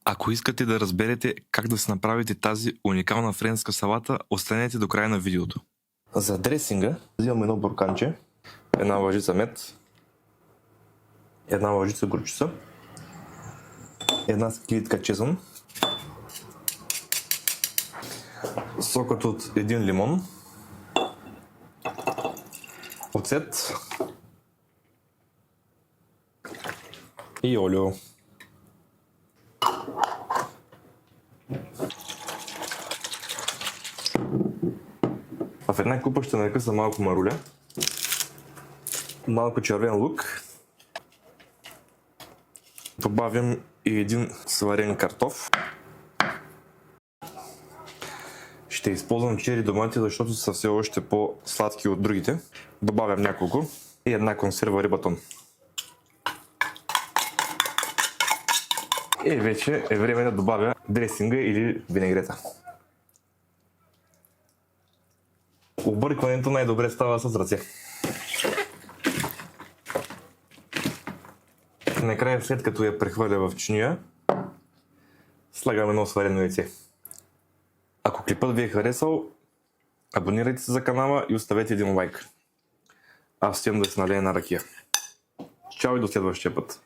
Ако искате да разберете как да се направите тази уникална френска салата, останете до края на видеото. За дресинга взимам едно бурканче, една лъжица мед, една лъжица горчица, една скибитка чесън, сокът от един лимон, оцет и олио. В една купа ще накъса малко маруля, малко червен лук, добавям и един сварен картоф. Ще използвам чери домати, защото са все още по-сладки от другите. Добавям няколко и една консерва рибатон. И вече е време да добавя дресинга или винегрета. Объркването най-добре става с ръце. Накрая, след като я прехвърля в чиния, слагам едно сварено яйце. Ако клипът ви е харесал, абонирайте се за канала и оставете един лайк. Аз отивам да се налея на ракия. Чао и до следващия път!